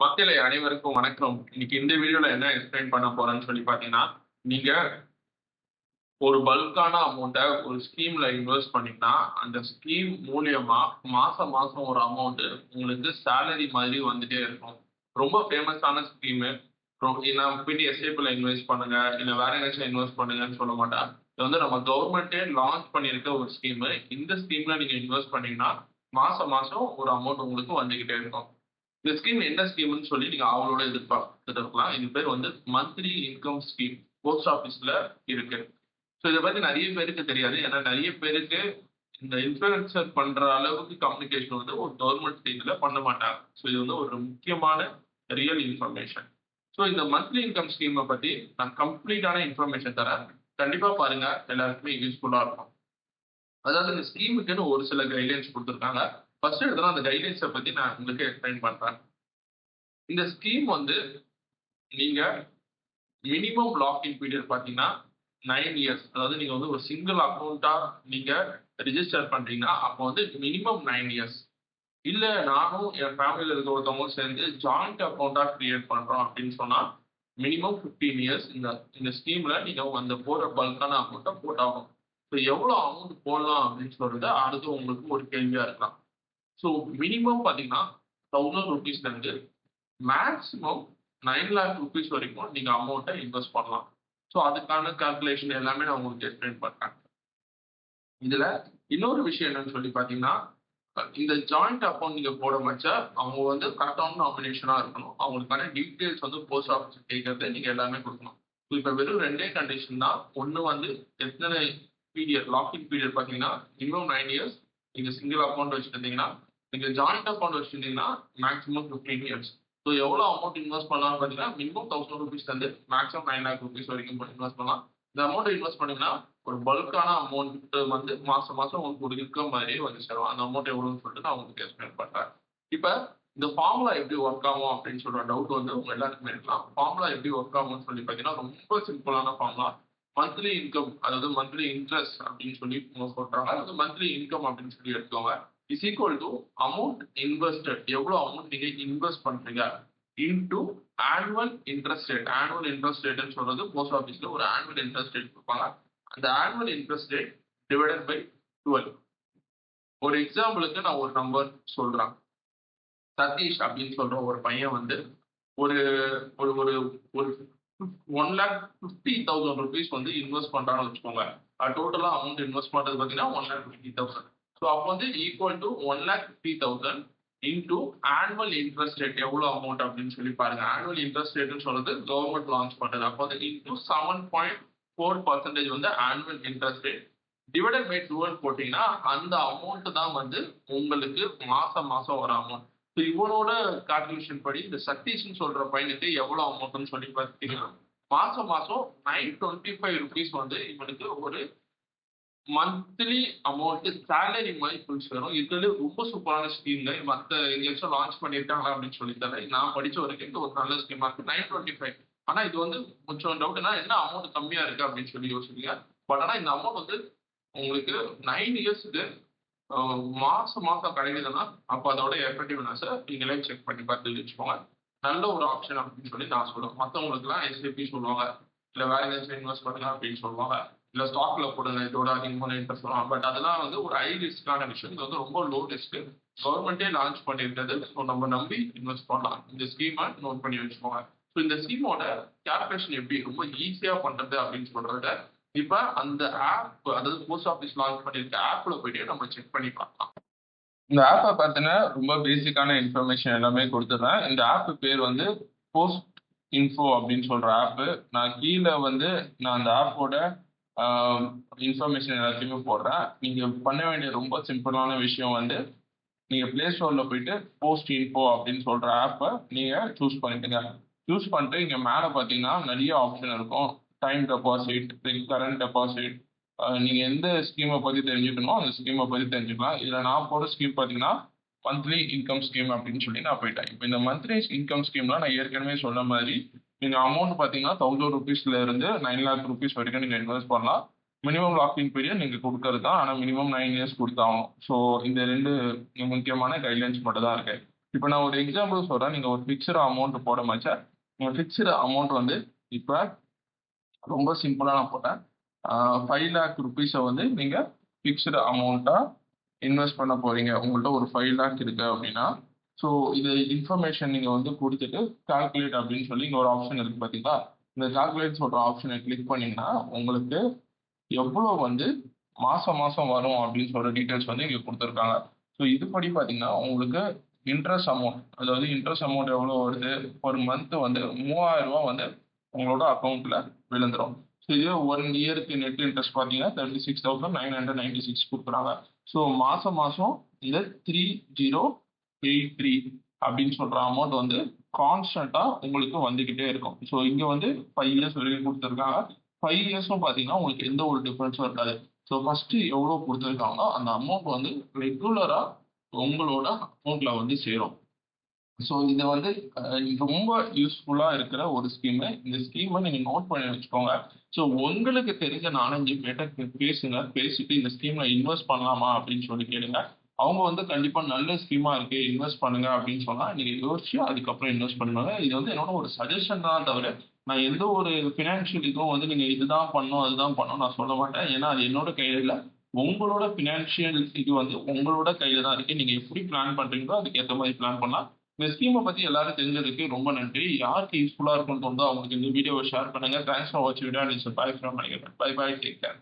மக்களே அனைவருக்கும் வணக்கம். இன்னைக்கு இந்த வீடியோல என்ன எக்ஸ்பிளைன் பண்ண போறேன்னு சொல்லி பார்த்தீங்கன்னா, நீங்க ஒரு பல்க்கான அமௌண்ட்ட ஒரு ஸ்கீம்ல இன்வெஸ்ட் பண்ணீங்கன்னா, அந்த ஸ்கீம் மூலியமா மாசம் மாசம் ஒரு அமௌண்ட் உங்களுக்கு சேலரி மாதிரி வந்துட்டே இருக்கும். ரொம்ப ஃபேமஸான ஸ்கீமு. நான் போயிட்டு எஸ்ஐபில இன்வெஸ்ட் பண்ணுங்க, இல்ல வேற எங்கேயாச்சும் இன்வெஸ்ட் பண்ணுங்கன்னு சொல்ல மாட்டேன். இது வந்து நம்ம கவர்மெண்ட்டே லான்ச் பண்ணியிருக்க ஒரு ஸ்கீமு. இந்த ஸ்கீம்ல நீங்க இன்வெஸ்ட் பண்ணீங்கன்னா, மாசம் மாசம் ஒரு அமௌண்ட் உங்களுக்கு வந்துகிட்டே இருக்கும். இந்த ஸ்கீம் என்ன ஸ்கீம்ன்னு சொல்லி நீங்க ஆவலோட எதிர்பார்க்கலாம். இது பேர் வந்து மந்த்லி இன்கம் ஸ்கீம். போஸ்ட் ஆஃபீஸ்ல இருக்கு. ஸோ இத பத்தி நெறைய பேருக்கு தெரியாது. ஏன்னா நெறைய பேருக்கு இந்த இன்ஃப்ளூயன்சர் பண்ற அளவுக்கு கம்யூனிகேஷன் வந்து ஒரு கவர்ன்மெண்ட் ஸ்டேஜ்ல பண்ண மாட்டாங்க. ஸோ இது வந்து ஒரு முக்கியமான ரியல் இன்ஃபர்மேஷன். ஸோ இந்த மந்த்லி இன்கம் ஸ்கீம பத்தி நான் கம்ப்ளீட்டான இன்ஃபர்மேஷன் தரேன். கண்டிப்பா பாருங்க. எல்லாருக்குமே யூஸ்ஃபுல்லா இருக்கும். அதாவது இந்த ஸ்கீமுக்குன்னு ஒரு சில கைட்லைன்ஸ் குடுத்திருக்காங்க. ஃபர்ஸ்ட் எடுத்தோன அந்த கைட்லைன்ஸ பத்தி நான் உங்களுக்கு எக்ஸ்பிளைன் பண்றேன். இந்த ஸ்கீம் வந்து நீங்க மினிமம் லாக்கிங் பீரியட் பார்த்தீங்கன்னா 9 இயர்ஸ். அதாவது நீங்க வந்து ஒரு சிங்கிள் அக்கவுண்டா நீங்க ரிஜிஸ்டர் பண்றீங்கன்னா, அப்போ வந்து மினிமம் 9 இயர்ஸ். இல்ல நானும் என் ஃபேமிலில இருக்க ஒருத்தவங்களும் சேர்ந்து ஜாயிண்ட் அக்கவுண்டா கிரியேட் பண்றோம் அப்படின்னு சொன்னா, மினிமம் 15 இயர்ஸ் இந்த இந்த ஸ்கீம்ல நீங்க அந்த போடுற பல்க்கான அமௌண்ட்ட போட்டாகணும். ஸோ எவ்வளோ அமௌண்ட் போடலாம் அப்படின்னு சொல்றது அடுத்து உங்களுக்கு ஒரு கேள்வியா இருக்கலாம். ஸோ மினிமம் பார்த்தீங்கன்னா, ₹1000 இருந்து மேக்ஸிமம் 9,00,000 வரைக்கும் நீங்க அமௌண்ட்ட இன்வெஸ்ட் பண்ணலாம். ஸோ அதுக்கான கால்குலேஷன் எல்லாமே நான் உங்களுக்கு எக்ஸ்பிளைன் பண்றேன். இதுல இன்னொரு விஷயம் என்னன்னு சொல்லி பார்த்தீங்கன்னா, இந்த ஜாயிண்ட் அக்கவுண்ட் நீங்க போட வச்சா, அவங்க வந்து கரெக்டான நாமினேஷனா இருக்கணும். அவங்களுக்கான டீட்டெயில்ஸ் வந்து போஸ்ட் ஆஃபீஸ் கேட்கறத நீங்க எல்லாமே குடுக்கணும். இப்ப வெறும் 2டே கண்டிஷன் தான். ஒண்ணு வந்து எத்தன பீரியட் லாக்கிங் பீரியட் பார்த்தீங்கன்னா, மினிமம் 9 இயர்ஸ். நீங்க சிங்கிள் அக்கவுண்ட் வச்சிருந்தீங்கன்னா, நீங்க ஜாயிண்ட் அக்கவுண்ட் வச்சிருந்தீங்கன்னா, மேக்ஸிமம் 15 இயர்ஸ். ஸோ எவ்வளோ அமௌண்ட் இன்வெஸ்ட் பண்ணலாம்னு பார்த்தீங்கன்னா, மினிமம் ₹1000 தந்து மேக்ஸிமம் ₹9,00,000 வரைக்கும் இன்வெஸ்ட் பண்ணலாம். இந்த அமௌண்ட் இன்வெஸ்ட் பண்ணீங்கன்னா, ஒரு பல்க்கான அமௌண்ட் வந்து மாசம் மாசம் உங்களுக்கு ஒரு இன்கம் மாதிரியே வந்து சேரும். அந்த அமௌண்ட் எவ்வளோன்னு சொல்லிட்டு நான் உங்களுக்கு எக்ஸ்பிளைன் பண்றேன். இப்ப இந்த ஃபார்முலா எப்படி ஒர்க் ஆகும் அப்படின்னு சொல்ற டவுட் வந்து உங்க எல்லாருக்குமே இருக்கலாம். ஃபார்முலா எப்படி ஒர்க் ஆகும்னு சொல்லி பார்த்தீங்கன்னா, ரொம்ப சிம்பிளான ஃபார்முலா. மந்த்லி இன்கம் அதாவது மந்த்லி இன்ட்ரெஸ்ட் அப்படின்னு சொல்லி இவங்க சொல்றாங்க. அதாவது மந்த்லி இன்கம் அப்படின்னு சொல்லி எடுத்துக்கோங்க. Is equal to amount invested எவ்வளோ அமௌண்ட் நீங்க இன்வெஸ்ட் பண்றீங்க into annual interest rate. Annual interest ரேட்ன்னு சொல்றது போஸ்ட் ஆஃபீஸ்ல ஒரு ஆனுவல் இன்ட்ரெஸ்ட் ரேட் குடுப்பாங்க. அந்த annual interest rate divided by 12. ஒரு எக்ஸாம்பிளுக்கு நான் ஒரு நம்பர் சொல்றேன். சதீஷ் அப்படின்னு சொல்ற ஒரு பையன் வந்து ஒரு ஒரு ஒரு ஒரு ₹1,50,000 வந்து இன்வெஸ்ட் பண்றான்னு வச்சுக்கோங்க. டோட்டலா அமௌண்ட் இன்வெஸ்ட் பண்றது பார்த்தீங்கன்னா 1,50,000. ஸோ அப்போ வந்து equal to 1,50,000 into annual interest rate எவ்வளோ அமௌண்ட் அப்படின்னு சொல்லி பாருங்க. ஆனுவல் இன்ட்ரெஸ்ட் ரேட்ன்னு சொல்றது கவர்மெண்ட் லான்ச் பண்றது. அப்போ வந்து இன்டூ 7.4% வந்து annual interest rate divided by 12 போட்டீங்கன்னா, அந்த அமௌண்ட் தான் வந்து உங்களுக்கு மாசம் மாசம் வர அமௌண்ட். ஸோ இவனோட கால்குலேஷன் படி இந்த சதீஷ்ன்னு சொல்ற பையனுக்கு எவ்வளோ அமௌண்ட்ன்னு சொல்லி பார்த்தீங்கன்னா, மாசம் மாசம் ₹925 வந்து இவனுக்கு ஒரு மந்த்லி அமௌண்ட் சேலரி மாரி போய் சேரும். இருக்கிறதுலே ரொம்ப சூப்பரான ஸ்கீம்ங்க. மத்த எங்கேயாச்சும் லான்ச் பண்ணியிருக்காங்களா அப்படின்னு சொல்லி தெரியல. நான் படிச்ச வரைக்கும் இது ஒரு நல்ல ஸ்கீமா இருக்கு. 925. ஆனா இது வந்து கொஞ்சம் டவுட்னா என்ன அமௌண்ட் கம்மியா இருக்கு அப்படின்னு சொல்லி யோசிப்பீங்க. பட் ஆனா இந்த அமௌண்ட் வந்து உங்களுக்கு 9 இயர்ஸ்க்கு அ மாசம் மாசம் கிடைக்குதுன்னா, அப்ப அதோட எஃபெக்டிவ்னஸ நீங்களே செக் பண்ணி பார்த்து வச்சுக்கோங்க. நல்ல ஒரு ஆப்ஷன் அப்படின்னு சொல்லி நான் சொல்லுவேன். மத்தவங்களுக்கெல்லாம் எஸ்ஐபி சொல்லுவாங்க. இல்ல வேற ஏதாச்சும் இன்வெஸ்ட் பண்ணுங்க அப்படின்னு சொல்லுவாங்க. இல்ல ஸ்டாக்ல போடுங்க. இதோட அதிகமான இன்ட்ரெஸ்ட் வரும். பட் அதெல்லாம் வந்து ஒரு ஹை ரிஸ்க்கான விஷயம். இது வந்து ரொம்ப லோ ரிஸ்க். கவர்மெண்ட்டே லான்ச் பண்ணியிருக்கிறது. ஸோ நம்ம நம்பி இன்வெஸ்ட் பண்ணலாம். இந்த ஸ்கீம நோட் பண்ணி வச்சுக்கோங்க. ஸோ இந்த ஸ்கீமோட கால்குலேஷன் எப்படி ரொம்ப ஈஸியா பண்றது அப்படின்னு சொல்றத, இப்ப அந்த ஆப் அதாவது போஸ்ட் ஆஃபீஸ் லான்ச் பண்ணியிருக்க ஆப்ல போயிட்டு நம்ம செக் பண்ணி பார்க்கலாம். இந்த ஆப்ப பார்த்தீங்கன்னா, ரொம்ப பேசிக்கான இன்ஃபர்மேஷன் எல்லாமே குடுத்துடுறேன். இந்த ஆப் பேர் வந்து போஸ்ட் இன்ஃபோ அப்படின்னு சொல்ற ஆப்பு. நான் கீழ வந்து நான் அந்த ஆப்போட அ இன்ஃபர்மேஷன் எல்லாத்தையுமே போடுறேன். நீங்க பண்ண வேண்டிய ரொம்ப சிம்பிளான விஷயம் வந்து, நீங்க Play Storeல போயிட்டு போஸ்ட் இன்ஃபோ அப்படின்னு சொல்ற ஆப்ப நீங்க சூஸ் பண்ணிக்கங்க. சூஸ் பண்ணிட்டு இங்க மேல பார்த்தீங்கன்னா, நெறைய ஆப்ஷன் இருக்கும். டைம் டெபாசிட், கரண்ட் டெபாசிட், நீங்க எந்த ஸ்கீம பத்தி தெரிஞ்சுக்கணுமோ, அந்த ஸ்கீம பத்தி தெரிஞ்சுக்கலாம். இதுல நான் போடுற ஸ்கீம் பார்த்தீங்கன்னா, மந்த்லி இன்கம் ஸ்கீம் அப்படின்னு சொல்லி நான் போயிட்டேன். இப்ப இந்த மந்த்லி இன்கம் ஸ்கீம்ல நான் ஏற்கனவே சொன்ன மாதிரி, நீங்க அமௌண்ட் பார்த்தீங்கன்னா ₹1,000 இருந்து ₹9,00,000 வரைக்கும் நீங்க இன்வெஸ்ட் பண்ணலாம். மினிமம் லாக்கிங் பீரியட் நீங்க குடுக்கறது தான். ஆனா மினிமம் 9 இயர்ஸ் குடுத்தாகணும். ஸோ இந்த 2 முக்கியமான கைட்லைன்ஸ் மட்டும் தான் இருக்கு. இப்போ நான் ஒரு எக்ஸாம்பிள் சொல்றேன். நீங்க ஒரு ஃபிக்ஸ்டு அமௌண்ட் போட மச்சா, நீங்க ஃபிக்ஸ்டு அமௌண்ட் வந்து இப்ப ரொம்ப சிம்பிளா நான் போட்டேன். 5,00,000 வந்து நீங்க ஃபிக்ஸ்டு அமௌண்ட்டா இன்வெஸ்ட் பண்ண போறீங்க. உங்கள்ட்ட ஒரு 5,00,000 இருக்கு அப்படின்னா, ஸோ இது இன்ஃபர்மேஷன் நீங்க வந்து குடுத்துட்டு, கால்குலேட் அப்படின்னு சொல்லி இங்க ஒரு ஆப்ஷன் இருக்கு பார்த்தீங்களா? இந்த கால்குலேட் சொல்ற ஆப்ஷன கிளிக் பண்ணீங்கன்னா, உங்களுக்கு எவ்வளோ வந்து மாசம் மாசம் வரும் அப்படின்னு சொல்ற டீட்டெயில்ஸ் வந்து இங்க குடுத்துருக்காங்க. ஸோ இதுபடி பார்த்தீங்கன்னா, உங்களுக்கு இன்ட்ரெஸ்ட் அமௌண்ட் அதாவது இன்ட்ரெஸ்ட் அமௌண்ட் எவ்வளோ வருது? ஒரு மந்த் வந்து ரூ. 3,000 வந்து உங்களோட அக்கவுண்ட்ல விழுந்துரும். ஸோ இதுவே 1 இயருக்கு நெட் இன்ட்ரெஸ்ட் பார்த்தீங்கன்னா, 36,996 குடுக்குறாங்க. ஸோ மாசம் மாசம் இத 3083 அப்படின்னு சொல்ற அமௌண்ட் வந்து கான்ஸ்டன்ட்டா உங்களுக்கு வந்துகிட்டே இருக்கும். ஸோ இங்க வந்து 5 இயர்ஸ் வரைக்கும் குடுத்துருக்காங்க. 5 இயர்ஸும் பார்த்தீங்கன்னா, உங்களுக்கு எந்த ஒரு டிஃபரன்ஸும் இருக்காது. ஸோ ஃபர்ஸ்ட்டு எவ்வளோ குடுத்துருக்காங்களோ, அந்த அமௌண்ட் வந்து ரெகுலரா உங்களோட அக்கவுண்ட்ல வந்து சேரும். ஸோ இது வந்து ரொம்ப யூஸ்ஃபுல்லா இருக்கிற ஒரு ஸ்கீமு. இந்த ஸ்கீம நீங்க நோட் பண்ணி வச்சுக்கோங்க. ஸோ உங்களுக்கு தெரிஞ்ச 4, 5 பேர்ட்ட பேசுங்க. பேசிட்டு இந்த ஸ்கீம்ல இன்வெஸ்ட் பண்ணலாமா அப்படின்னு சொல்லி கேளுங்க. அவங்க வந்து கண்டிப்பா நல்ல ஸ்கீமா இருக்கு. இன்வெஸ்ட் பண்ணுங்க அப்படின்னு சொன்னா, நீங்க யோசிச்சு அதுக்கப்புறம் இன்வெஸ்ட் பண்ணுங்க. இது வந்து என்னோட ஒரு சஜஷன் தான் தவிர, நான் எந்த ஒரு ஃபினான்ஷியல் இதுவும் வந்து நீங்க இதுதான் பண்ணணும், அதுதான் பண்ணணும்னு நான் சொல்ல மாட்டேன். ஏன்னா அது என்னோட கையில இல்ல. உங்களோட ஃபினான்ஷியல் இது வந்து உங்களோட கையில தான் இருக்கு. நீங்க எப்படி பிளான் பண்றீங்களோ அதுக்கு ஏத்த மாரி பிளான் பண்ணலாம். இந்த ஸ்கீம பத்தி எல்லாரும் தெரிஞ்சதுக்கு ரொம்ப நன்றி. யாருக்கு யூஸ்ஃபுல்லா இருக்கும்னு தோணுதோ அவங்களுக்கு இந்த வீடியோவ ஷேர் பண்ணுங்க. தேங்க்ஸ் ஃபார் வாட்சிங் video and it's bye from my bye bye take care.